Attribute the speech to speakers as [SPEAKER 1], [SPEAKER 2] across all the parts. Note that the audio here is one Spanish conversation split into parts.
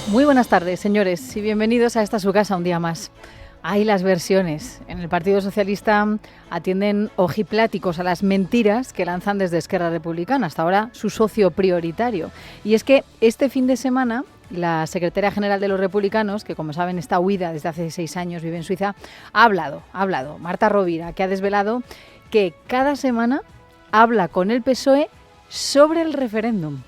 [SPEAKER 1] Muy buenas tardes, señores, y bienvenidos a esta su casa un día más. Hay las versiones. En el Partido Socialista atienden ojipláticos a las mentiras que lanzan desde Esquerra Republicana, hasta ahora su socio prioritario. Y es que este fin de semana la secretaria general de los republicanos, que como saben está huida desde hace 6 años, vive en Suiza, ha hablado, Marta Rovira, que ha desvelado que cada semana habla con el PSOE sobre el referéndum.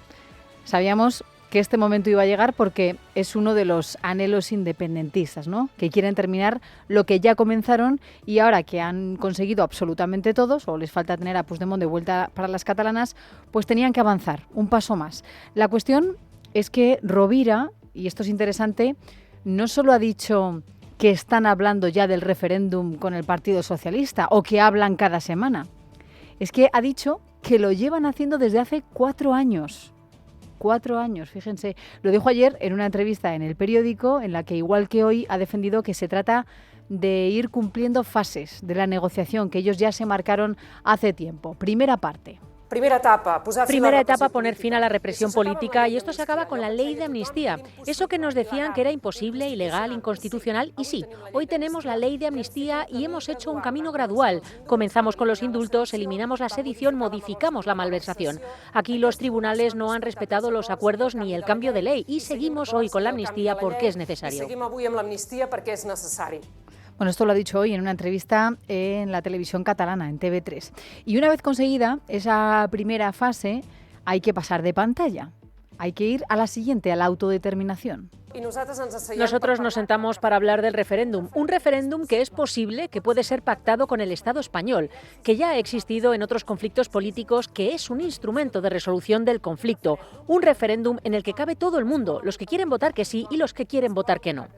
[SPEAKER 1] Sabíamos que este momento iba a llegar porque es uno de los anhelos independentistas, ¿no? Que quieren terminar lo que ya comenzaron y ahora que han conseguido absolutamente todos, o les falta tener a Puigdemont de vuelta para las catalanas, pues tenían que avanzar un paso más. La cuestión es que Rovira, y esto es interesante, no solo ha dicho que están hablando ya del referéndum con el Partido Socialista o que hablan cada semana, es que ha dicho que lo llevan haciendo desde hace 4 años. 4 años, fíjense. Lo dijo ayer en una entrevista en El Periódico, en la que, igual que hoy, ha defendido que se trata de ir cumpliendo fases de la negociación que ellos ya se marcaron hace tiempo. Primera parte.
[SPEAKER 2] Primera etapa, poner fin a la represión política, y esto se acaba con la ley de amnistía. Eso que nos decían que era imposible, ilegal, inconstitucional, y sí, hoy tenemos la ley de amnistía y hemos hecho un camino gradual. Comenzamos con los indultos, eliminamos la sedición, modificamos la malversación. Aquí los tribunales no han respetado los acuerdos ni el cambio de ley y seguimos hoy con la amnistía porque es necesario.
[SPEAKER 1] Bueno, esto lo ha dicho hoy en una entrevista en la televisión catalana, en TV3. Y una vez conseguida esa primera fase, hay que pasar de pantalla. Hay que ir a la siguiente, a la autodeterminación.
[SPEAKER 2] Nosotros nos sentamos para hablar del referéndum. Un referéndum que es posible, que puede ser pactado con el Estado español, que ya ha existido en otros conflictos políticos, que es un instrumento de resolución del conflicto. Un referéndum en el que cabe todo el mundo, los que quieren votar que sí y los que quieren votar que no.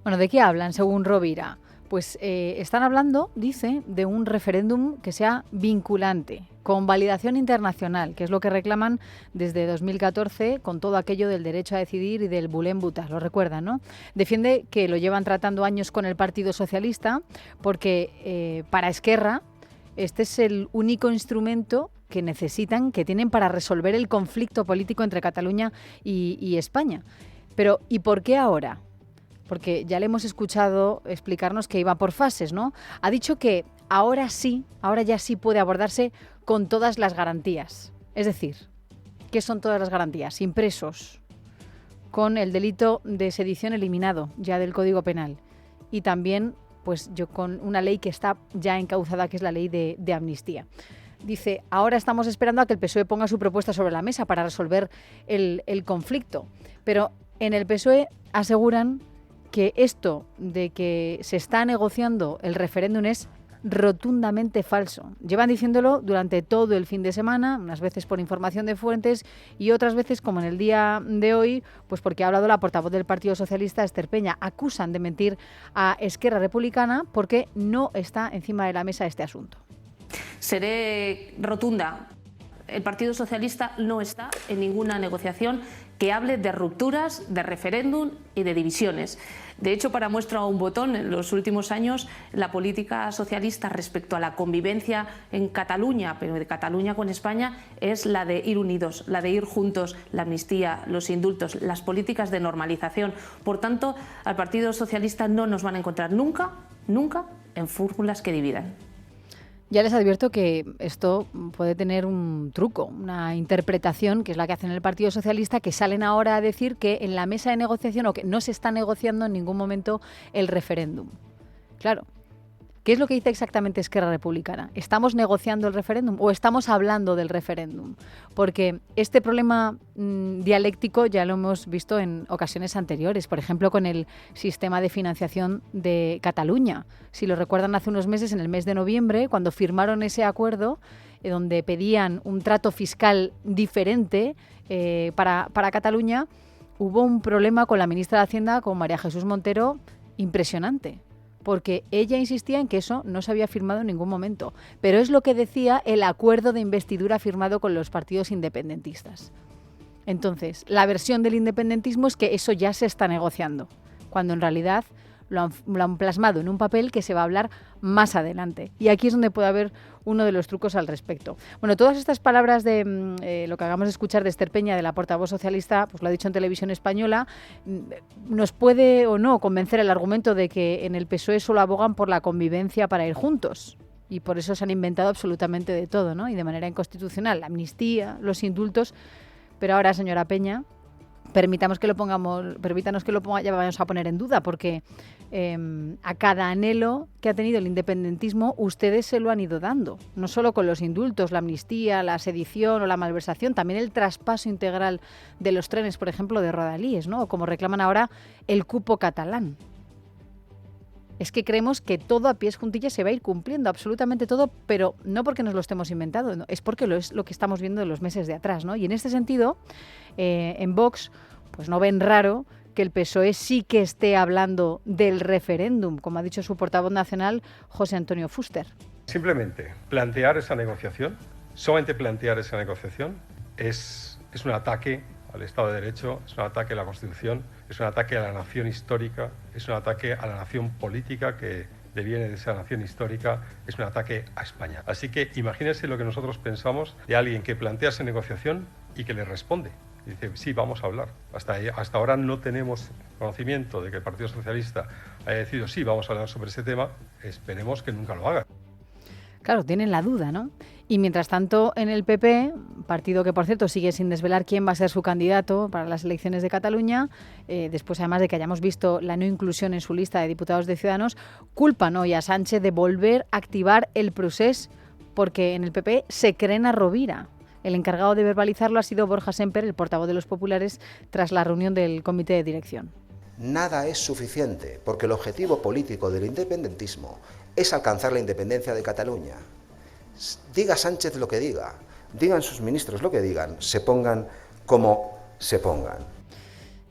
[SPEAKER 1] Bueno, ¿de qué hablan según Rovira? Pues están hablando, dice, de un referéndum que sea vinculante, con validación internacional, que es lo que reclaman desde 2014 con todo aquello del derecho a decidir y del bulén butar, lo recuerdan, ¿no? Defiende que lo llevan tratando años con el Partido Socialista porque para Esquerra este es el único instrumento que necesitan, que tienen para resolver el conflicto político entre Cataluña y España. Pero ¿y por qué ahora? Porque ya le hemos escuchado explicarnos que iba por fases, ¿no? Ha dicho que ahora ya sí puede abordarse con todas las garantías. Es decir, ¿qué son todas las garantías? Impresos, con el delito de sedición eliminado ya del Código Penal y también pues con una ley que está ya encauzada, que es la ley de amnistía. Dice, ahora estamos esperando a que el PSOE ponga su propuesta sobre la mesa para resolver el conflicto. Pero en el PSOE aseguran que esto de que se está negociando el referéndum es rotundamente falso. Llevan diciéndolo durante todo el fin de semana, unas veces por información de fuentes y otras veces, como en el día de hoy, pues porque ha hablado la portavoz del Partido Socialista, Esther Peña. Acusan de mentir a Esquerra Republicana porque no está encima de la mesa este asunto.
[SPEAKER 3] Seré rotunda. El Partido Socialista no está en ninguna negociación que hable de rupturas, de referéndum y de divisiones. De hecho, para muestra un botón, en los últimos años la política socialista respecto a la convivencia en Cataluña, pero de Cataluña con España, es la de ir unidos, la de ir juntos, la amnistía, los indultos, las políticas de normalización. Por tanto, al Partido Socialista no nos van a encontrar nunca en fórmulas que dividan.
[SPEAKER 1] Ya les advierto que esto puede tener un truco, una interpretación, que es la que hacen el Partido Socialista, que salen ahora a decir que en la mesa de negociación o que no se está negociando en ningún momento el referéndum. Claro, ¿qué es lo que dice exactamente Esquerra Republicana? ¿Estamos negociando el referéndum o estamos hablando del referéndum? Porque este problema dialéctico ya lo hemos visto en ocasiones anteriores, por ejemplo con el sistema de financiación de Cataluña. Si lo recuerdan, hace unos meses, en el mes de noviembre, cuando firmaron ese acuerdo donde pedían un trato fiscal diferente para Cataluña, hubo un problema con la ministra de Hacienda, con María Jesús Montero, impresionante. Porque ella insistía en que eso no se había firmado en ningún momento. Pero es lo que decía el acuerdo de investidura firmado con los partidos independentistas. Entonces, la versión del independentismo es que eso ya se está negociando, cuando en realidad lo han plasmado en un papel que se va a hablar más adelante. Y aquí es donde puede haber uno de los trucos al respecto. Bueno, todas estas palabras de lo que acabamos de escuchar de Esther Peña, de la portavoz socialista, pues lo ha dicho en Televisión Española, nos puede o no convencer el argumento de que en el PSOE solo abogan por la convivencia para ir juntos. Y por eso se han inventado absolutamente de todo, ¿no? Y de manera inconstitucional, la amnistía, los indultos. Pero ahora, señora Peña, permítanos que lo vayamos a poner en duda, porque a cada anhelo que ha tenido el independentismo, ustedes se lo han ido dando. No solo con los indultos, la amnistía, la sedición o la malversación, también el traspaso integral de los trenes, por ejemplo, de Rodalíes, ¿no? O como reclaman ahora, el cupo catalán. Es que creemos que todo a pies juntillas se va a ir cumpliendo, absolutamente todo, pero no porque nos lo estemos inventando, no, es porque es lo que estamos viendo de los meses de atrás, ¿no? Y en este sentido, en Vox, pues no ven raro que el PSOE sí que esté hablando del referéndum, como ha dicho su portavoz nacional, José Antonio Fuster.
[SPEAKER 4] Simplemente plantear esa negociación, solamente plantear esa negociación, es un ataque al Estado de Derecho, es un ataque a la Constitución, es un ataque a la nación histórica, es un ataque a la nación política que deviene de esa nación histórica, es un ataque a España. Así que imagínense lo que nosotros pensamos de alguien que plantea esa negociación y que le responde. Y dice, sí, vamos a hablar. Hasta ahora no tenemos conocimiento de que el Partido Socialista haya decidido, sí, vamos a hablar sobre ese tema. Esperemos que nunca lo haga.
[SPEAKER 1] Claro, tienen la duda, ¿no? Y mientras tanto, en el PP, partido que, por cierto, sigue sin desvelar quién va a ser su candidato para las elecciones de Cataluña, después además de que hayamos visto la no inclusión en su lista de diputados de Ciudadanos, culpan hoy a Sánchez de volver a activar el procés porque en el PP se creen a Rovira. El encargado de verbalizarlo ha sido Borja Semper, el portavoz de los populares, tras la reunión del comité de dirección.
[SPEAKER 5] Nada es suficiente, porque el objetivo político del independentismo es alcanzar la independencia de Cataluña. Diga Sánchez lo que diga, digan sus ministros lo que digan, se pongan como se pongan.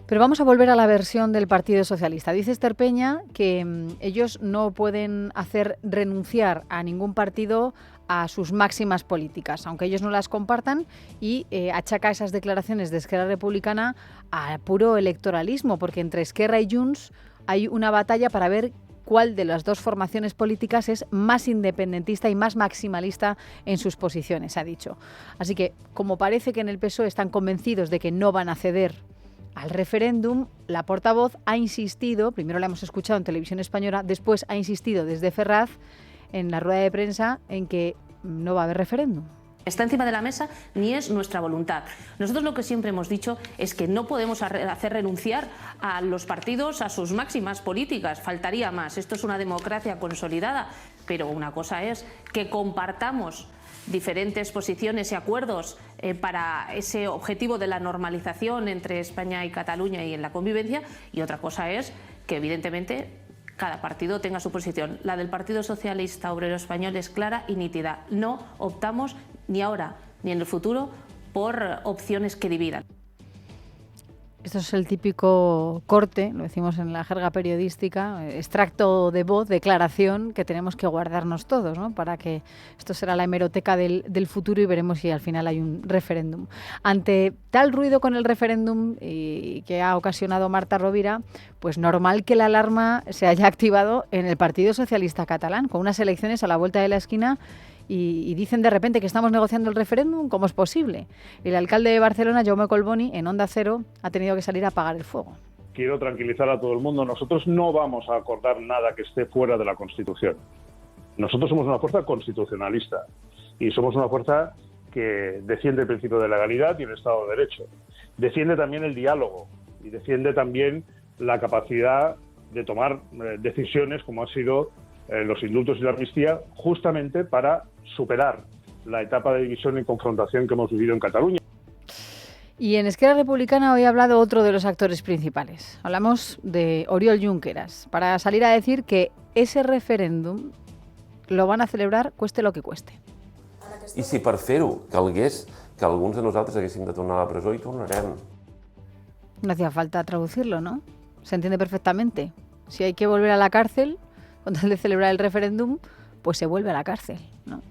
[SPEAKER 1] Pero vamos a volver a la versión del Partido Socialista. Dice Esther Peña que ellos no pueden hacer renunciar a ningún partido a sus máximas políticas, aunque ellos no las compartan, y achaca esas declaraciones de Esquerra Republicana a puro electoralismo, porque entre Esquerra y Junts hay una batalla para ver cuál de las dos formaciones políticas es más independentista y más maximalista en sus posiciones, ha dicho. Así que, como parece que en el PSOE están convencidos de que no van a ceder al referéndum, la portavoz ha insistido, primero la hemos escuchado en Televisión Española, después ha insistido desde Ferraz en la rueda de prensa en que no va a haber referéndum.
[SPEAKER 3] Está encima de la mesa ni es nuestra voluntad. Nosotros lo que siempre hemos dicho es que no podemos hacer renunciar a los partidos a sus máximas políticas. Faltaría más. Esto es una democracia consolidada. Pero una cosa es que compartamos diferentes posiciones y acuerdos para ese objetivo de la normalización entre España y Cataluña y en la convivencia. Y otra cosa es que evidentemente cada partido tenga su posición. La del Partido Socialista Obrero Español es clara y nítida. No optamos ni ahora ni en el futuro por opciones que dividan.
[SPEAKER 1] Esto es el típico corte, lo decimos en la jerga periodística, extracto de voz, declaración que tenemos que guardarnos todos, ¿no? Para que esto será la hemeroteca del futuro y veremos si al final hay un referéndum. Ante tal ruido con el referéndum y que ha ocasionado Marta Rovira, pues normal que la alarma se haya activado en el Partido Socialista Catalán, con unas elecciones a la vuelta de la esquina. Y dicen de repente que estamos negociando el referéndum, ¿cómo es posible? El alcalde de Barcelona, Jaume Collboni, en Onda Cero, ha tenido que salir a apagar el fuego.
[SPEAKER 6] Quiero tranquilizar a todo el mundo, nosotros no vamos a acordar nada que esté fuera de la Constitución. Nosotros somos una fuerza constitucionalista y somos una fuerza que defiende el principio de legalidad y el Estado de Derecho. Defiende también el diálogo y defiende también la capacidad de tomar decisiones como ha sido los indultos y la amnistía, justamente para superar la etapa de división y confrontación que hemos vivido en Cataluña.
[SPEAKER 1] Y en Esquerra Republicana hoy ha hablado otro de los actores principales. Hablamos de Oriol Junqueras, para salir a decir que ese referéndum lo van a celebrar cueste lo que cueste.
[SPEAKER 7] I si per fer-ho calgués que alguns de nosaltres haguéssim de tornar a la presó, hi tornarem.
[SPEAKER 1] No hacía falta traducirlo, ¿no? Se entiende perfectamente. Si hay que volver a la cárcel, con tal de celebrar el referéndum, pues se vuelve a la cárcel, ¿no?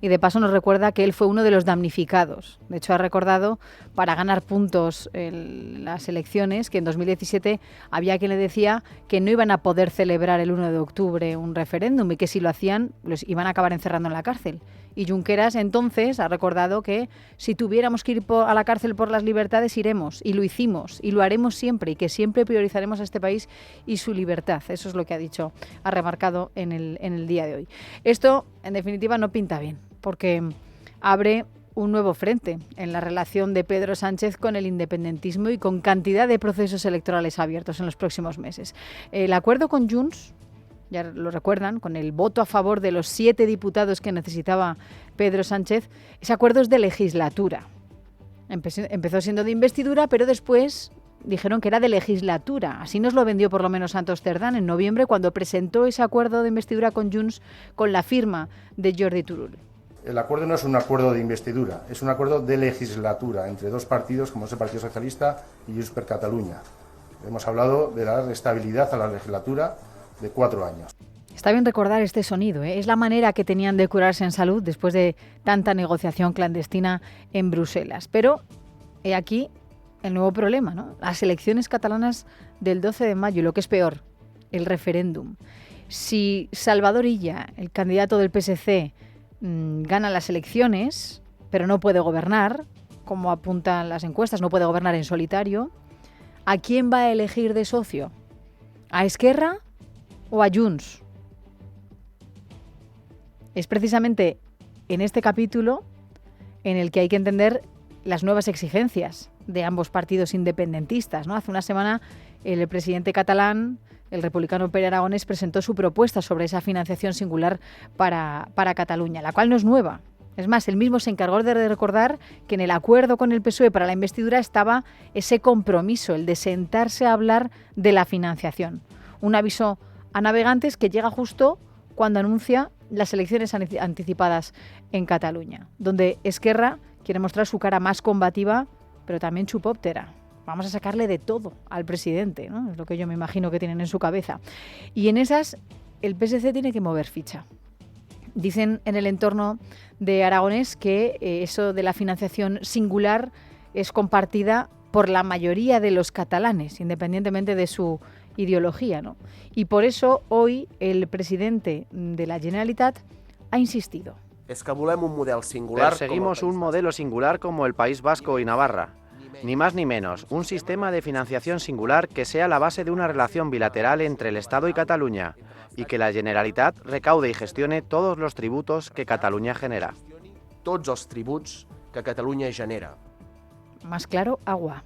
[SPEAKER 1] y de paso nos recuerda que él fue uno de los damnificados. De hecho, ha recordado, para ganar puntos en las elecciones, que en 2017 había quien le decía que no iban a poder celebrar el 1 de octubre un referéndum y que si lo hacían los iban a acabar encerrando en la cárcel. Y Junqueras entonces ha recordado que si tuviéramos que ir a la cárcel por las libertades, iremos, y lo hicimos, y lo haremos siempre, y que siempre priorizaremos a este país y su libertad. Eso es lo que ha dicho, ha remarcado en el día de hoy. Esto, en definitiva, no pinta bien, porque abre un nuevo frente en la relación de Pedro Sánchez con el independentismo y con cantidad de procesos electorales abiertos en los próximos meses. El acuerdo con Junts, ya lo recuerdan, con el voto a favor de los 7 diputados que necesitaba Pedro Sánchez, ese acuerdo es de legislatura. Empezó siendo de investidura, pero después dijeron que era de legislatura. Así nos lo vendió por lo menos Santos Cerdán en noviembre, cuando presentó ese acuerdo de investidura con Junts con la firma de Jordi Turull.
[SPEAKER 8] El acuerdo no es un acuerdo de investidura, es un acuerdo de legislatura entre dos partidos, como es el Partido Socialista y Junts per Catalunya. Hemos hablado de dar estabilidad a la legislatura de 4 años.
[SPEAKER 1] Está bien recordar este sonido, ¿eh? Es la manera que tenían de curarse en salud después de tanta negociación clandestina en Bruselas. Pero he aquí el nuevo problema, ¿no? Las elecciones catalanas del 12 de mayo y lo que es peor, el referéndum. Si Salvador Illa, el candidato del PSC, gana las elecciones, pero no puede gobernar, como apuntan las encuestas, no puede gobernar en solitario, ¿a quién va a elegir de socio? ¿A Esquerra o a Junts? Es precisamente en este capítulo en el que hay que entender las nuevas exigencias de ambos partidos independentistas, ¿no? Hace una semana el presidente catalán, el republicano Pere Aragonés, presentó su propuesta sobre esa financiación singular para Cataluña, la cual no es nueva. Es más, él mismo se encargó de recordar que en el acuerdo con el PSOE para la investidura estaba ese compromiso, el de sentarse a hablar de la financiación. Un aviso a navegantes que llega justo cuando anuncia las elecciones anticipadas en Cataluña, donde Esquerra quiere mostrar su cara más combativa, pero también chupóptera. Vamos a sacarle de todo al presidente, ¿no? Es lo que yo me imagino que tienen en su cabeza. Y en esas, el PSC tiene que mover ficha. Dicen en el entorno de Aragonés que eso de la financiación singular es compartida por la mayoría de los catalanes, independientemente de su ideología, ¿no? Y por eso hoy el presidente de la Generalitat ha insistido.
[SPEAKER 9] Es que volem un modelo singular.
[SPEAKER 10] Perseguimos un modelo singular como el País Vasco y Navarra. Ni más ni menos, un sistema de financiación singular que sea la base de una relación bilateral entre el Estado y Cataluña y que la Generalitat recaude y gestione todos los tributos que Cataluña genera.
[SPEAKER 9] Tots els tributs que Catalunya genera.
[SPEAKER 1] Más claro, agua.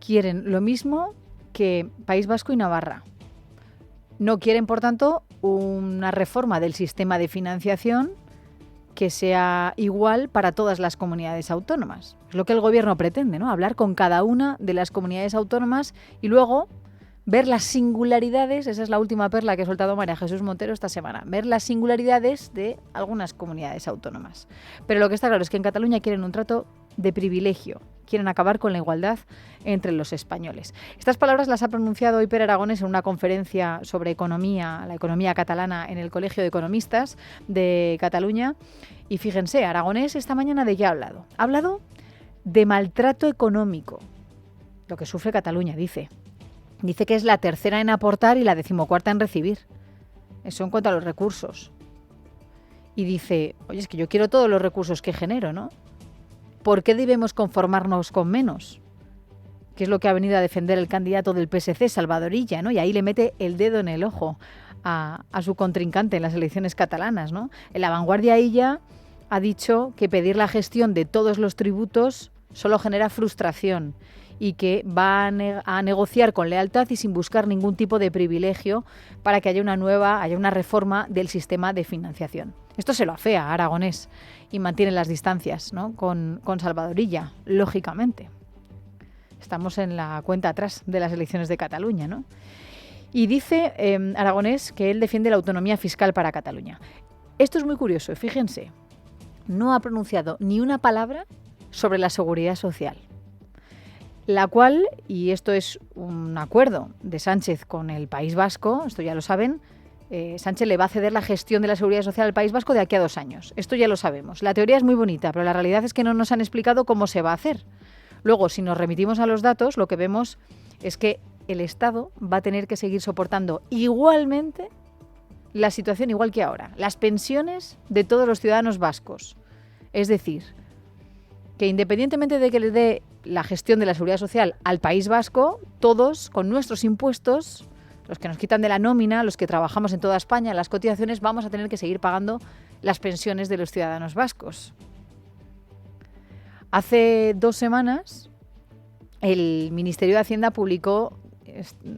[SPEAKER 1] Quieren lo mismo que País Vasco y Navarra. No quieren, por tanto, una reforma del sistema de financiación que sea igual para todas las comunidades autónomas. Es lo que el gobierno pretende, ¿no? Hablar con cada una de las comunidades autónomas y luego ver las singularidades, esa es la última perla que ha soltado María Jesús Montero esta semana, ver las singularidades de algunas comunidades autónomas. Pero lo que está claro es que en Cataluña quieren un trato de privilegio, quieren acabar con la igualdad entre los españoles. Estas palabras las ha pronunciado hoy Pere Aragonés en una conferencia sobre economía, la economía catalana en el Colegio de Economistas de Cataluña. Y fíjense, Aragonés esta mañana ¿de qué ha hablado? Ha hablado de maltrato económico, lo que sufre Cataluña, dice. Dice que es la tercera en aportar y la 14ª en recibir. Eso en cuanto a los recursos. Y dice, oye, es que yo quiero todos los recursos que genero, ¿no? ¿Por qué debemos conformarnos con menos? Que es lo que ha venido a defender el candidato del PSC, Salvador Illa, ¿no? Y ahí le mete el dedo en el ojo a su contrincante en las elecciones catalanas, ¿no? En La Vanguardia, Illa ha dicho que pedir la gestión de todos los tributos solo genera frustración y que va a negociar con lealtad y sin buscar ningún tipo de privilegio para que haya una reforma del sistema de financiación. Esto se lo afea a Aragonés y mantiene las distancias, ¿no? con Salvador Illa, lógicamente. Estamos en la cuenta atrás de las elecciones de Cataluña, ¿no? Y dice Aragonés que él defiende la autonomía fiscal para Cataluña. Esto es muy curioso, fíjense. No ha pronunciado ni una palabra sobre la seguridad social, la cual, y esto es un acuerdo de Sánchez con el País Vasco, esto ya lo saben, Sánchez le va a ceder la gestión de la Seguridad Social al País Vasco de aquí a 2 años. Esto ya lo sabemos. La teoría es muy bonita, pero la realidad es que no nos han explicado cómo se va a hacer. Luego, si nos remitimos a los datos, lo que vemos es que el Estado va a tener que seguir soportando igualmente la situación igual que ahora, las pensiones de todos los ciudadanos vascos. Es decir, que independientemente de que le dé la gestión de la Seguridad Social al País Vasco, todos, con nuestros impuestos, los que nos quitan de la nómina, los que trabajamos en toda España, las cotizaciones, vamos a tener que seguir pagando las pensiones de los ciudadanos vascos. Hace 2 semanas, el Ministerio de Hacienda publicó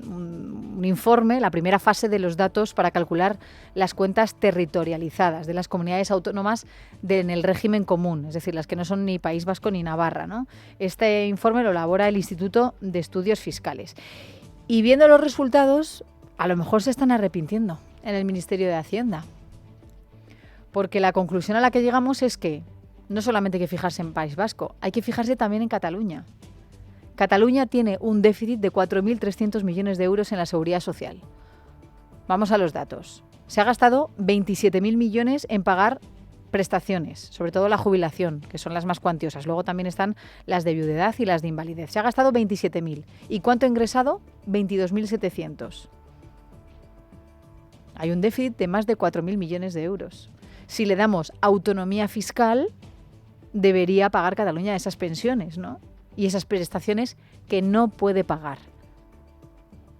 [SPEAKER 1] un informe, la primera fase de los datos para calcular las cuentas territorializadas de las comunidades autónomas en el régimen común, es decir, las que no son ni País Vasco ni Navarra, ¿no? Este informe lo elabora el Instituto de Estudios Fiscales. Y viendo los resultados, a lo mejor se están arrepintiendo en el Ministerio de Hacienda. Porque la conclusión a la que llegamos es que no solamente hay que fijarse en País Vasco, hay que fijarse también en Cataluña. Cataluña tiene un déficit de 4.300 millones de euros en la Seguridad Social. Vamos a los datos. Se ha gastado 27.000 millones en pagar prestaciones, sobre todo la jubilación, que son las más cuantiosas. Luego también están las de viudedad y las de invalidez. Se ha gastado 27.000. ¿Y cuánto ha ingresado? 22.700. Hay un déficit de más de 4.000 millones de euros. Si le damos autonomía fiscal, debería pagar Cataluña esas pensiones, ¿no? Y esas prestaciones que no puede pagar.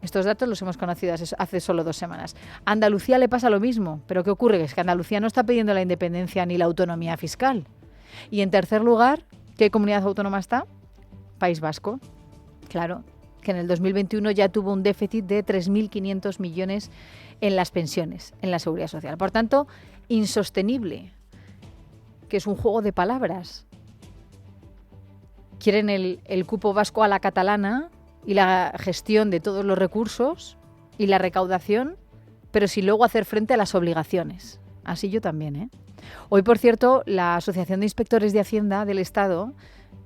[SPEAKER 1] Estos datos los hemos conocido hace solo 2 semanas. A Andalucía le pasa lo mismo, pero ¿qué ocurre? Es que Andalucía no está pidiendo la independencia ni la autonomía fiscal. Y en tercer lugar, ¿qué comunidad autónoma está? País Vasco. Claro, que en el 2021 ya tuvo un déficit de 3.500 millones en las pensiones, en la Seguridad Social. Por tanto, insostenible, que es un juego de palabras. Quieren el cupo vasco a la catalana y la gestión de todos los recursos y la recaudación, pero sin luego hacer frente a las obligaciones. Así yo también, ¿eh? Hoy, por cierto, la Asociación de Inspectores de Hacienda del Estado,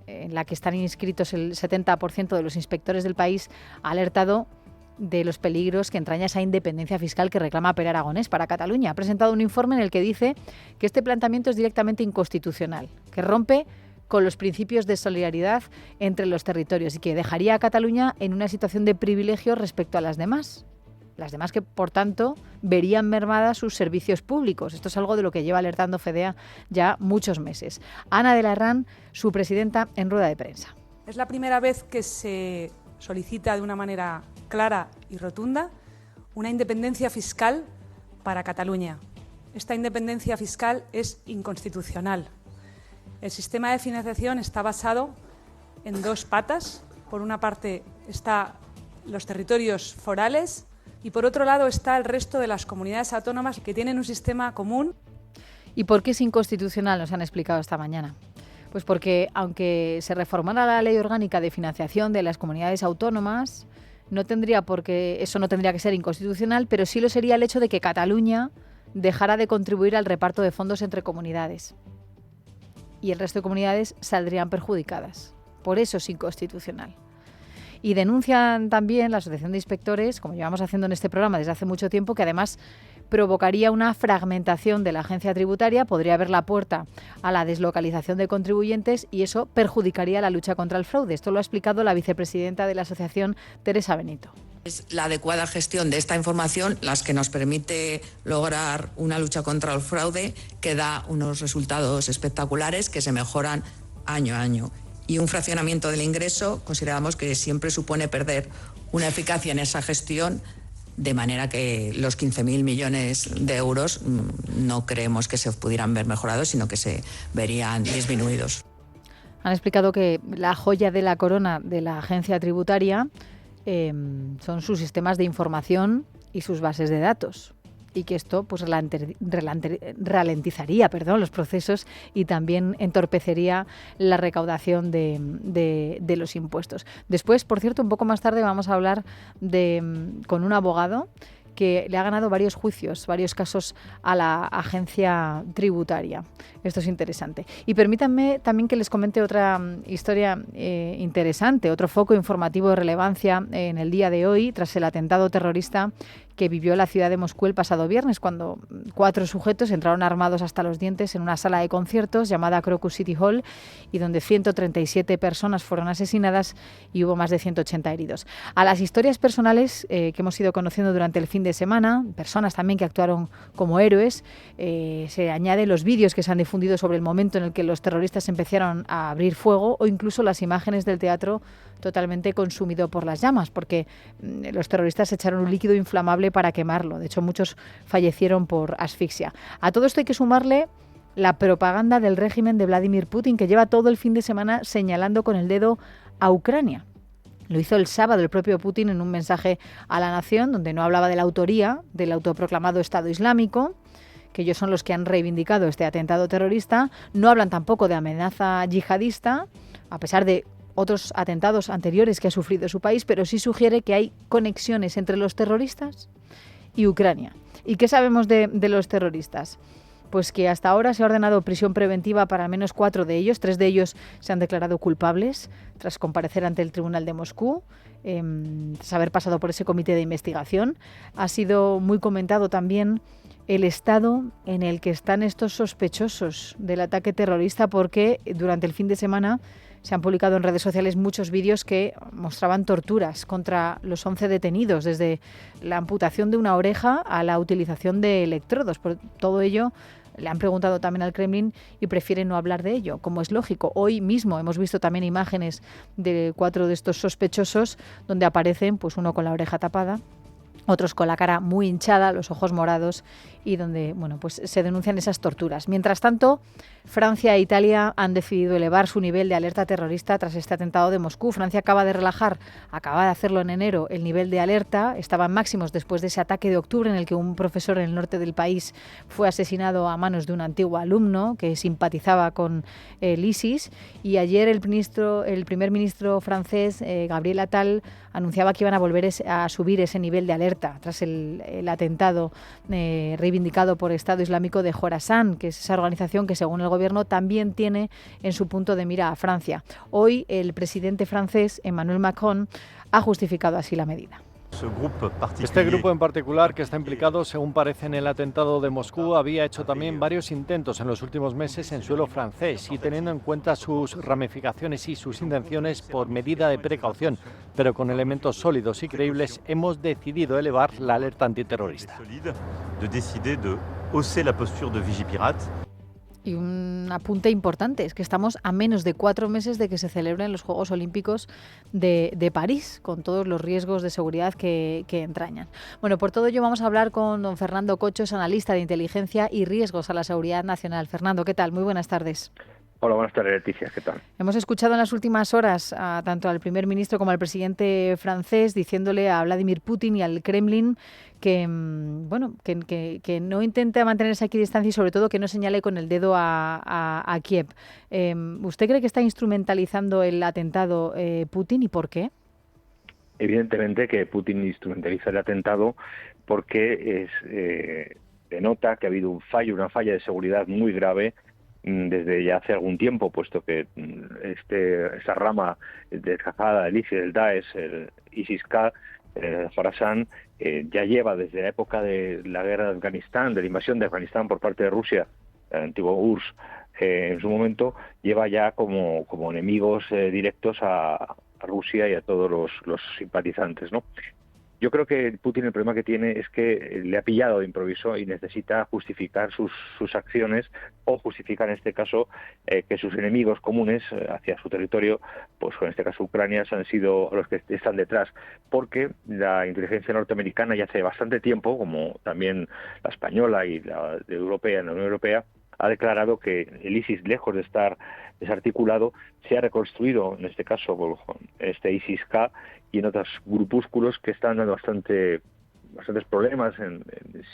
[SPEAKER 1] en la que están inscritos el 70% de los inspectores del país, ha alertado de los peligros que entraña esa independencia fiscal que reclama Pere Aragonés para Cataluña. Ha presentado un informe en el que dice que este planteamiento es directamente inconstitucional, que rompe con los principios de solidaridad entre los territorios y que dejaría a Cataluña en una situación de privilegio respecto a las demás. Las demás que, por tanto, verían mermadas sus servicios públicos. Esto es algo de lo que lleva alertando FEDEA ya muchos meses. Ana de la Herrán, su presidenta, en rueda de prensa.
[SPEAKER 11] Es la primera vez que se solicita de una manera clara y rotunda una independencia fiscal para Cataluña. Esta independencia fiscal es inconstitucional. El sistema de financiación está basado en 2 patas. Por una parte están los territorios forales y por otro lado está el resto de las comunidades autónomas que tienen un sistema común.
[SPEAKER 1] ¿Y por qué es inconstitucional? Nos han explicado esta mañana. Pues porque aunque se reformara la Ley Orgánica de Financiación de las Comunidades Autónomas, eso no tendría que ser inconstitucional, pero sí lo sería el hecho de que Cataluña dejara de contribuir al reparto de fondos entre comunidades. Y el resto de comunidades saldrían perjudicadas. Por eso es inconstitucional. Y denuncian también la Asociación de Inspectores, como llevamos haciendo en este programa desde hace mucho tiempo, que además provocaría una fragmentación de la agencia tributaria, podría abrir la puerta a la deslocalización de contribuyentes y eso perjudicaría la lucha contra el fraude. Esto lo ha explicado la vicepresidenta de la asociación, Teresa Benito.
[SPEAKER 12] Es la adecuada gestión de esta información las que nos permite lograr una lucha contra el fraude que da unos resultados espectaculares que se mejoran año a año. Y un fraccionamiento del ingreso consideramos que siempre supone perder una eficacia en esa gestión, de manera que los 15.000 millones de euros no creemos que se pudieran ver mejorados, sino que se verían disminuidos.
[SPEAKER 1] Han explicado que la joya de la corona de la agencia tributaria son sus sistemas de información y sus bases de datos. Y que esto pues ralentizaría los procesos y también entorpecería la recaudación de los impuestos. Después, por cierto, un poco más tarde vamos a hablar con un abogado que le ha ganado varios juicios, varios casos a la agencia tributaria. Esto es interesante. Y permítanme también que les comente otra historia interesante, otro foco informativo de relevancia en el día de hoy, tras el atentado terrorista que vivió la ciudad de Moscú el pasado viernes, cuando 4 sujetos entraron armados hasta los dientes en una sala de conciertos llamada Crocus City Hall y donde 137 personas fueron asesinadas y hubo más de 180 heridos. A las historias personales que hemos ido conociendo durante el fin de semana, personas también que actuaron como héroes, se añaden los vídeos que se han difundido sobre el momento en el que los terroristas empezaron a abrir fuego o incluso las imágenes del teatro totalmente consumido por las llamas, porque los terroristas echaron un líquido inflamable para quemarlo. De hecho, muchos fallecieron por asfixia. A todo esto hay que sumarle la propaganda del régimen de Vladimir Putin, que lleva todo el fin de semana señalando con el dedo a Ucrania. Lo hizo el sábado el propio Putin en un mensaje a la nación, donde no hablaba de la autoría del autoproclamado Estado Islámico, que ellos son los que han reivindicado este atentado terrorista. No hablan tampoco de amenaza yihadista, a pesar de otros atentados anteriores que ha sufrido su país, pero sí sugiere que hay conexiones entre los terroristas y Ucrania. ¿Y qué sabemos de los terroristas? Pues que hasta ahora se ha ordenado prisión preventiva para al menos 4 de ellos. 3 de ellos se han declarado culpables tras comparecer ante el Tribunal de Moscú, tras haber pasado por ese comité de investigación. Ha sido muy comentado también el estado en el que están estos sospechosos del ataque terrorista, porque durante el fin de semana se han publicado en redes sociales muchos vídeos que mostraban torturas contra los 11 detenidos, desde la amputación de una oreja a la utilización de electrodos. Por todo ello, le han preguntado también al Kremlin y prefieren no hablar de ello, como es lógico. Hoy mismo hemos visto también imágenes de 4 de estos sospechosos donde aparecen, pues uno con la oreja tapada, otros con la cara muy hinchada, los ojos morados, y donde pues se denuncian esas torturas. Mientras tanto, Francia e Italia han decidido elevar su nivel de alerta terrorista tras este atentado de Moscú. Francia acaba de hacerlo en enero, el nivel de alerta. Estaban máximos después de ese ataque de octubre en el que un profesor en el norte del país fue asesinado a manos de un antiguo alumno que simpatizaba con el ISIS. Y ayer el primer ministro francés, Gabriel Attal, anunciaba que iban a volver a subir ese nivel de alerta tras el atentado reivindicado por Estado Islámico de Jorasán, que es esa organización que, según el gobierno, también tiene en su punto de mira a Francia. Hoy el presidente francés, Emmanuel Macron, ha justificado así la medida.
[SPEAKER 13] Este grupo en particular, que está implicado, según parece, en el atentado de Moscú, había hecho también varios intentos en los últimos meses en suelo francés, y teniendo en cuenta sus ramificaciones y sus intenciones, por medida de precaución, pero con elementos sólidos y creíbles, hemos decidido elevar la alerta antiterrorista.
[SPEAKER 1] Y un apunte importante es que estamos a menos de 4 meses de que se celebren los Juegos Olímpicos de París, con todos los riesgos de seguridad que entrañan. Bueno, por todo ello vamos a hablar con don Fernando Cochos, analista de inteligencia y riesgos a la seguridad nacional. Fernando, ¿qué tal? Muy buenas tardes.
[SPEAKER 14] Hola, buenas tardes, Leticia, ¿qué tal?
[SPEAKER 1] Hemos escuchado en las últimas horas tanto al primer ministro como al presidente francés diciéndole a Vladimir Putin y al Kremlin que no intente mantener esa equidistancia y sobre todo que no señale con el dedo a Kiev. ¿Usted cree que está instrumentalizando el atentado Putin y por qué?
[SPEAKER 14] Evidentemente que Putin instrumentaliza el atentado porque denota que ha habido una falla de seguridad muy grave desde ya hace algún tiempo, puesto que esa rama desgajada del ISIS, el Daesh, el ISIS-K, Khorasan, ya lleva desde la época de la guerra de Afganistán, de la invasión de Afganistán por parte de Rusia, el antiguo URSS, en su momento, lleva ya como enemigos directos a Rusia y a todos los simpatizantes, ¿no? Yo creo que Putin el problema que tiene es que le ha pillado de improviso y necesita justificar sus acciones, o justificar en este caso que sus enemigos comunes hacia su territorio, pues en este caso Ucrania, han sido los que están detrás, porque la inteligencia norteamericana ya hace bastante tiempo, como también la española y la europea, en la Unión Europea, ha declarado que el ISIS, lejos de estar desarticulado, se ha reconstruido, en este caso, con este ISIS-K y en otros grupúsculos que están dando bastantes problemas en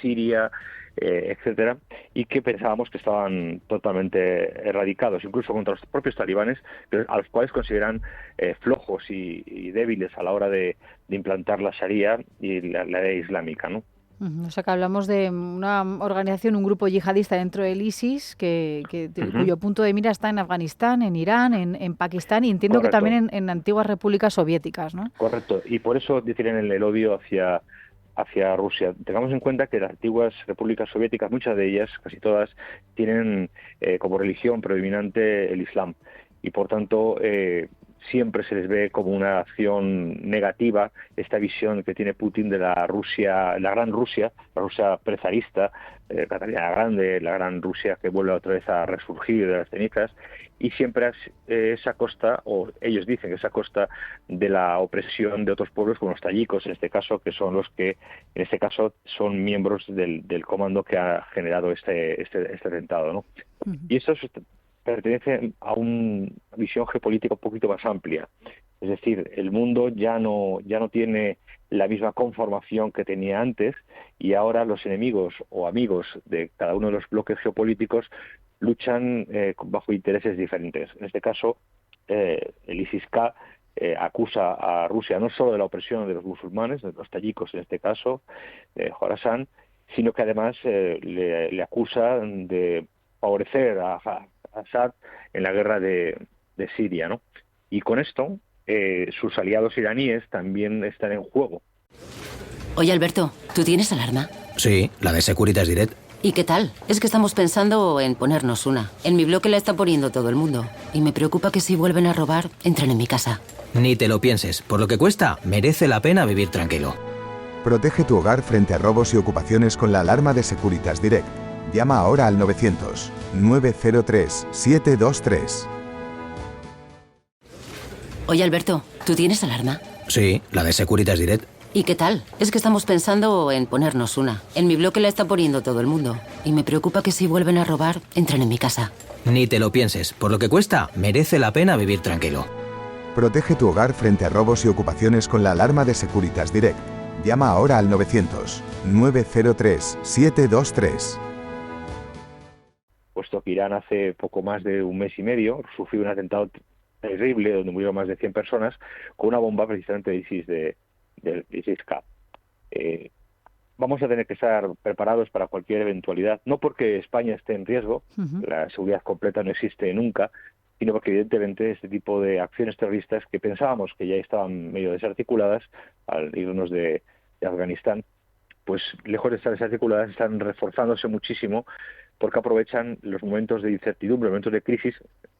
[SPEAKER 14] Siria, etcétera, y que pensábamos que estaban totalmente erradicados, incluso contra los propios talibanes, a los cuales consideran flojos y débiles a la hora de implantar la Sharia y la ley islámica, ¿no?
[SPEAKER 1] O sea que hablamos de una organización, un grupo yihadista dentro del ISIS cuyo punto de mira está en Afganistán, en Irán, en Pakistán y entiendo que también en antiguas repúblicas soviéticas, ¿no?
[SPEAKER 14] Correcto, y por eso tienen el odio hacia hacia Rusia. Tengamos en cuenta que las antiguas repúblicas soviéticas, muchas de ellas, casi todas, tienen como religión predominante el Islam y por tanto siempre se les ve como una acción negativa esta visión que tiene Putin de la Rusia, la gran Rusia, la Rusia prezarista, Catalina Grande, la gran Rusia que vuelve otra vez a resurgir de las cenizas, y siempre es a costa, o ellos dicen que es a costa de la opresión de otros pueblos como los tayikos, en este caso, que son los que, en este caso, son miembros del comando que ha generado este atentado, ¿no? Y esto pertenece a una visión geopolítica un poquito más amplia. Es decir, el mundo ya no tiene la misma conformación que tenía antes y ahora los enemigos o amigos de cada uno de los bloques geopolíticos luchan bajo intereses diferentes. En este caso, el ISIS-K acusa a Rusia no solo de la opresión de los musulmanes, de los tayikos en este caso, de Jorasán, sino que además le acusa de favorecer a Assad en la guerra de Siria, ¿no? Y con esto, sus aliados iraníes también están en juego.
[SPEAKER 15] Oye, Alberto, ¿tú tienes alarma?
[SPEAKER 16] Sí, la de Securitas Direct.
[SPEAKER 15] ¿Y qué tal? Es que estamos pensando en ponernos una. En mi bloque la está poniendo todo el mundo. Y me preocupa que si vuelven a robar, entren en mi casa.
[SPEAKER 16] Ni te lo pienses. Por lo que cuesta, merece la pena vivir tranquilo.
[SPEAKER 17] Protege tu hogar frente a robos y ocupaciones con la alarma de Securitas Direct. Llama ahora al 900-903-723.
[SPEAKER 15] Oye, Alberto, ¿tú tienes alarma?
[SPEAKER 16] Sí, la de Securitas Direct.
[SPEAKER 15] ¿Y qué tal? Es que estamos pensando en ponernos una. En mi bloque la está poniendo todo el mundo. Y me preocupa que si vuelven a robar, entren en mi casa.
[SPEAKER 16] Ni te lo pienses. Por lo que cuesta, merece la pena vivir tranquilo.
[SPEAKER 17] Protege tu hogar frente a robos y ocupaciones con la alarma de Securitas Direct. Llama ahora al 900-903-723.
[SPEAKER 14] Puesto que Irán hace poco más de un mes y medio sufrió un atentado terrible donde murieron más de 100 personas con una bomba precisamente del ISIS-K. Vamos a tener que estar preparados para cualquier eventualidad, no porque España esté en riesgo, la seguridad completa no existe nunca, sino porque evidentemente este tipo de acciones terroristas que pensábamos que ya estaban medio desarticuladas al irnos de Afganistán, pues lejos de estar desarticuladas están reforzándose muchísimo porque aprovechan los momentos de incertidumbre, momentos de crisis,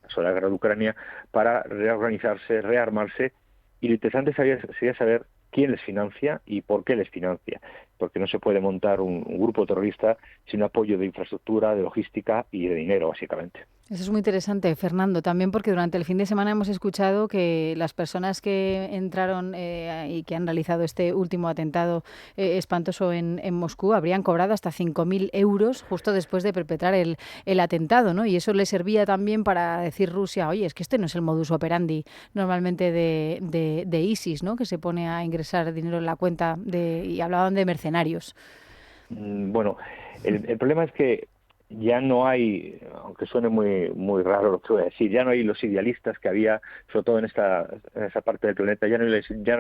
[SPEAKER 14] sobre la guerra de Ucrania, para reorganizarse, rearmarse, y lo interesante sería saber quién les financia y por qué les financia, porque no se puede montar un grupo terrorista sin apoyo de infraestructura, de logística y de dinero, básicamente.
[SPEAKER 1] Eso es muy interesante, Fernando, también porque durante el fin de semana hemos escuchado que las personas que entraron y que han realizado este último atentado espantoso en Moscú habrían cobrado hasta 5.000 euros justo después de perpetrar el atentado, ¿no? Y eso le servía también para decir Rusia, oye, es que este no es el modus operandi normalmente de ISIS, ¿no? Que se pone a ingresar dinero en la cuenta y hablaban de mercenarios.
[SPEAKER 14] Bueno, el problema es que ya no hay, aunque suene muy raro lo que voy a decir, ya no hay los idealistas que había, sobre todo en esa parte del planeta, ya no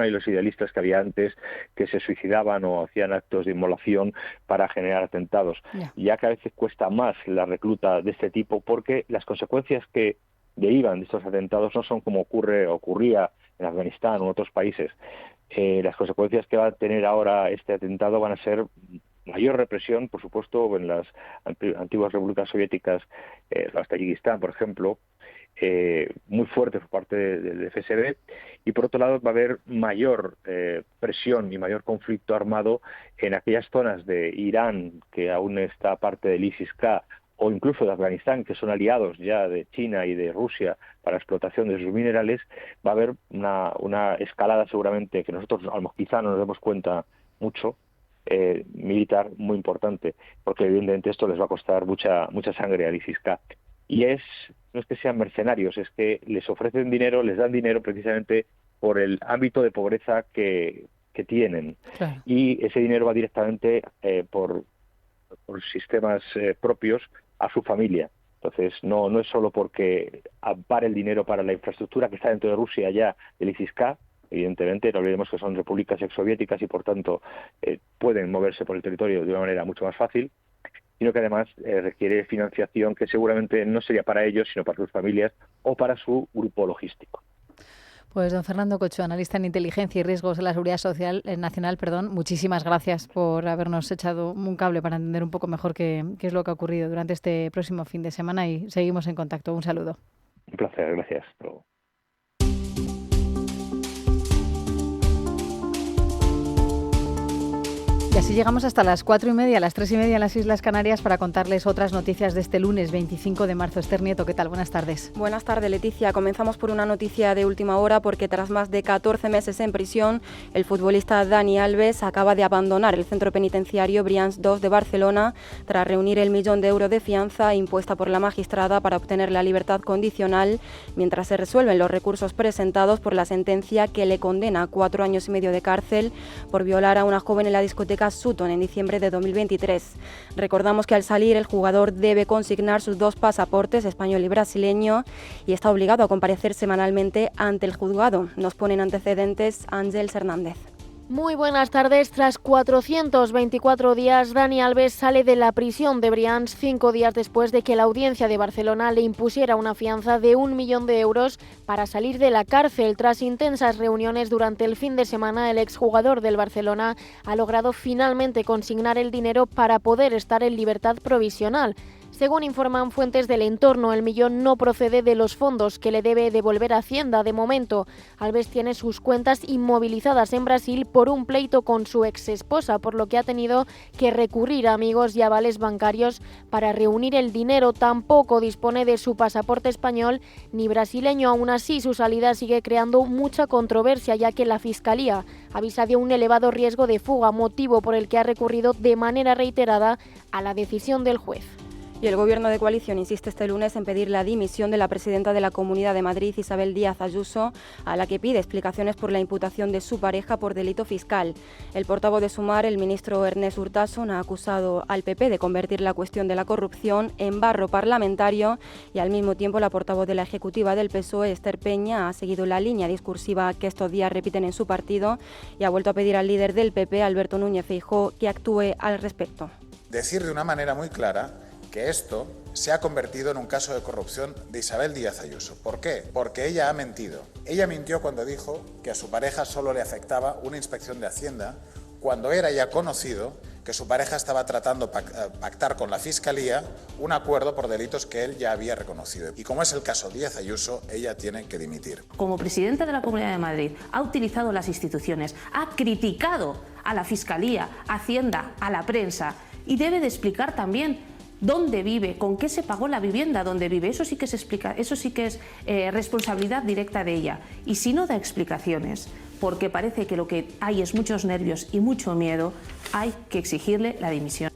[SPEAKER 14] hay los idealistas que había antes, que se suicidaban o hacían actos de inmolación para generar atentados. Ya que a veces cuesta más la recluta de este tipo, porque las consecuencias que derivan de estos atentados no son como ocurría en Afganistán o en otros países. Las consecuencias que va a tener ahora este atentado van a ser mayor represión, por supuesto, en las antiguas repúblicas soviéticas, Tayikistán, por ejemplo, muy fuerte por parte del FSB, y por otro lado va a haber mayor presión y mayor conflicto armado en aquellas zonas de Irán, que aún está parte del ISIS-K, o incluso de Afganistán, que son aliados ya de China y de Rusia para la explotación de sus minerales. Va a haber una escalada seguramente que nosotros quizá no nos demos cuenta mucho, militar muy importante, porque evidentemente esto les va a costar mucha sangre al ISIS-K. Y no es que sean mercenarios, es que les ofrecen dinero, les dan dinero precisamente por el ámbito de pobreza que tienen. Claro. Y ese dinero va directamente por sistemas propios a su familia. Entonces no es solo porque ampare el dinero para la infraestructura que está dentro de Rusia ya del ISIS-K. Evidentemente, no olvidemos que son repúblicas exsoviéticas y, por tanto, pueden moverse por el territorio de una manera mucho más fácil, sino que además requiere financiación que seguramente no sería para ellos, sino para sus familias o para su grupo logístico.
[SPEAKER 1] Pues don Fernando Cocho, analista en inteligencia y riesgos de la Seguridad Social Nacional, muchísimas gracias por habernos echado un cable para entender un poco mejor qué es lo que ha ocurrido durante este próximo fin de semana y seguimos en contacto. Un saludo.
[SPEAKER 14] Un placer, gracias.
[SPEAKER 1] Y así llegamos hasta las 4:30, las 3:30 en las Islas Canarias para contarles otras noticias de este lunes 25 de marzo. Esther Nieto, ¿qué tal? Buenas tardes.
[SPEAKER 18] Buenas tardes, Leticia. Comenzamos por una noticia de última hora porque tras más de 14 meses en prisión, el futbolista Dani Alves acaba de abandonar el centro penitenciario Brians 2 de Barcelona tras reunir el €1.000.000 de fianza impuesta por la magistrada para obtener la libertad condicional mientras se resuelven los recursos presentados por la sentencia que le condena a 4 años y medio de cárcel por violar a una joven en la discoteca Sutton en diciembre de 2023. Recordamos que al salir el jugador debe consignar sus 2 pasaportes, español y brasileño, y está obligado a comparecer semanalmente ante el juzgado. Nos ponen antecedentes Ángels Hernández.
[SPEAKER 19] Muy buenas tardes. Tras 424 días, Dani Alves sale de la prisión de Brians 5 días después de que la audiencia de Barcelona le impusiera una fianza de €1.000.000 para salir de la cárcel. Tras intensas reuniones durante el fin de semana, el exjugador del Barcelona ha logrado finalmente consignar el dinero para poder estar en libertad provisional. Según informan fuentes del entorno, el millón no procede de los fondos que le debe devolver Hacienda de momento. Alves tiene sus cuentas inmovilizadas en Brasil por un pleito con su exesposa, por lo que ha tenido que recurrir a amigos y avales bancarios para reunir el dinero. Tampoco dispone de su pasaporte español ni brasileño. Aún así, su salida sigue creando mucha controversia, ya que la Fiscalía avisa de un elevado riesgo de fuga, motivo por el que ha recurrido de manera reiterada a la decisión del juez.
[SPEAKER 18] Y el Gobierno de coalición insiste este lunes en pedir la dimisión de la presidenta de la Comunidad de Madrid, Isabel Díaz Ayuso, a la que pide explicaciones por la imputación de su pareja por delito fiscal. El portavoz de Sumar, el ministro Ernest Urtasun, ha acusado al PP de convertir la cuestión de la corrupción en barro parlamentario y al mismo tiempo la portavoz de la Ejecutiva del PSOE, Esther Peña, ha seguido la línea discursiva que estos días repiten en su partido y ha vuelto a pedir al líder del PP, Alberto Núñez Feijóo, que actúe al respecto.
[SPEAKER 20] Decir de una manera muy clara que esto se ha convertido en un caso de corrupción de Isabel Díaz Ayuso. ¿Por qué? Porque ella ha mentido. Ella mintió cuando dijo que a su pareja solo le afectaba una inspección de Hacienda, cuando era ya conocido que su pareja estaba tratando de pactar con la Fiscalía un acuerdo por delitos que él ya había reconocido. Y como es el caso Díaz Ayuso, ella tiene que dimitir.
[SPEAKER 3] Como presidenta de la Comunidad de Madrid, ha utilizado las instituciones, ha criticado a la Fiscalía, a Hacienda, a la prensa y debe de explicar también dónde vive, con qué se pagó la vivienda donde vive. Eso sí que se explica, eso sí que es responsabilidad directa de ella. Y si no da explicaciones, porque parece que lo que hay es muchos nervios y mucho miedo, hay que exigirle la dimisión.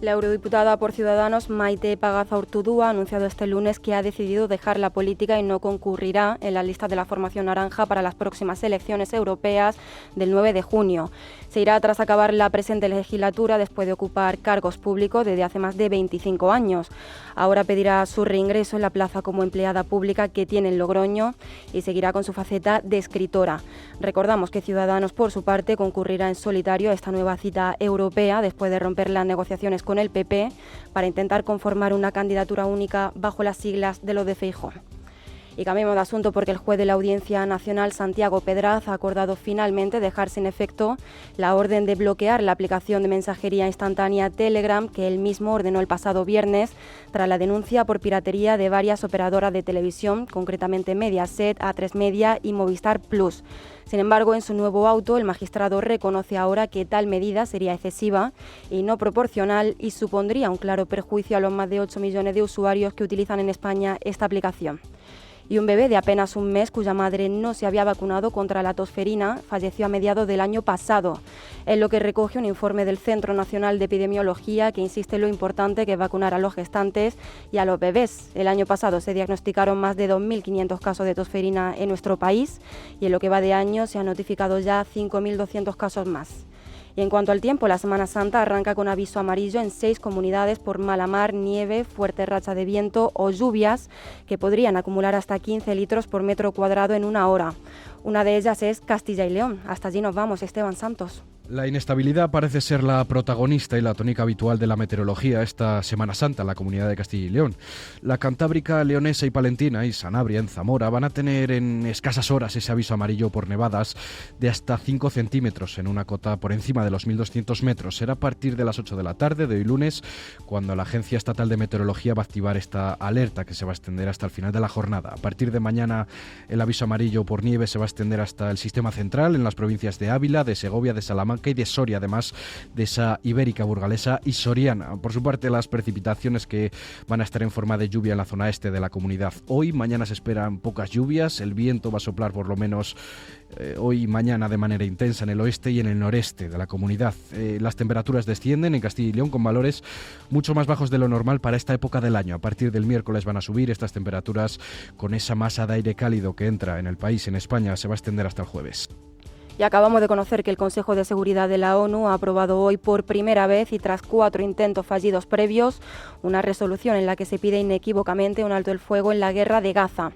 [SPEAKER 18] La eurodiputada por Ciudadanos, Maite Pagazaurtundúa, ha anunciado este lunes que ha decidido dejar la política y no concurrirá en la lista de la formación naranja para las próximas elecciones europeas del 9 de junio. Se irá tras acabar la presente legislatura después de ocupar cargos públicos desde hace más de 25 años. Ahora pedirá su reingreso en la plaza como empleada pública que tiene en Logroño y seguirá con su faceta de escritora. Recordamos que Ciudadanos, por su parte, concurrirá en solitario a esta nueva cita europea después de romper las negociaciones con el PP para intentar conformar una candidatura única bajo las siglas de los de Feijóo. Y cambiemos de asunto porque el juez de la Audiencia Nacional, Santiago Pedraz, ha acordado finalmente dejar sin efecto la orden de bloquear la aplicación de mensajería instantánea Telegram que él mismo ordenó el pasado viernes tras la denuncia por piratería de varias operadoras de televisión, concretamente Mediaset, A3 Media y Movistar Plus. Sin embargo, en su nuevo auto, el magistrado reconoce ahora que tal medida sería excesiva y no proporcional y supondría un claro perjuicio a los más de 8 millones de usuarios que utilizan en España esta aplicación. Y un bebé de apenas un mes, cuya madre no se había vacunado contra la tosferina, falleció a mediados del año pasado. Es lo que recoge un informe del Centro Nacional de Epidemiología que insiste en lo importante que es vacunar a los gestantes y a los bebés. El año pasado se diagnosticaron más de 2.500 casos de tosferina en nuestro país y en lo que va de año se han notificado ya 5.200 casos más. Y en cuanto al tiempo, la Semana Santa arranca con aviso amarillo en 6 comunidades por mala mar, nieve, fuerte racha de viento o lluvias que podrían acumular hasta 15 litros por metro cuadrado en una hora. Una de ellas es Castilla y León. Hasta allí nos vamos, Esteban Santos.
[SPEAKER 21] La inestabilidad parece ser la protagonista y la tónica habitual de la meteorología esta Semana Santa en la Comunidad de Castilla y León. La Cantábrica, Leonesa y Palentina y Sanabria en Zamora van a tener en escasas horas ese aviso amarillo por nevadas de hasta 5 centímetros en una cota por encima de los 1.200 metros. Será a partir de las 8 de la tarde de hoy lunes cuando la Agencia Estatal de Meteorología va a activar esta alerta que se va a extender hasta el final de la jornada. A partir de mañana el aviso amarillo por nieve se va a extender hasta el sistema central en las provincias de Ávila, de Segovia, de Salamanca y de Soria, además de esa ibérica, burgalesa y soriana. Por su parte, las precipitaciones que van a estar en forma de lluvia en la zona este de la comunidad. Hoy, mañana se esperan pocas lluvias, el viento va a soplar por lo menos hoy y mañana de manera intensa en el oeste y en el noreste de la comunidad. Las temperaturas descienden en Castilla y León con valores mucho más bajos de lo normal para esta época del año. A partir del miércoles van a subir estas temperaturas con esa masa de aire cálido que entra en el país, en España, se va a extender hasta el jueves.
[SPEAKER 18] Y acabamos de conocer que el Consejo de Seguridad de la ONU ha aprobado hoy por primera vez y tras 4 intentos fallidos previos una resolución en la que se pide inequívocamente un alto el fuego en la guerra de Gaza.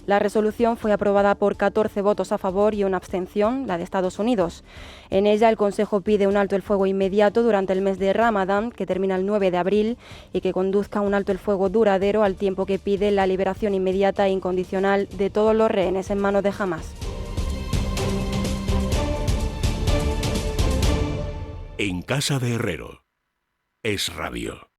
[SPEAKER 18] La resolución fue aprobada por 14 votos a favor y una abstención, la de Estados Unidos. En ella el Consejo pide un alto el fuego inmediato durante el mes de Ramadán, que termina el 9 de abril, y que conduzca a un alto el fuego duradero al tiempo que pide la liberación inmediata e incondicional de todos los rehenes en manos de Hamás.
[SPEAKER 22] En casa de Herrero. Es Radio.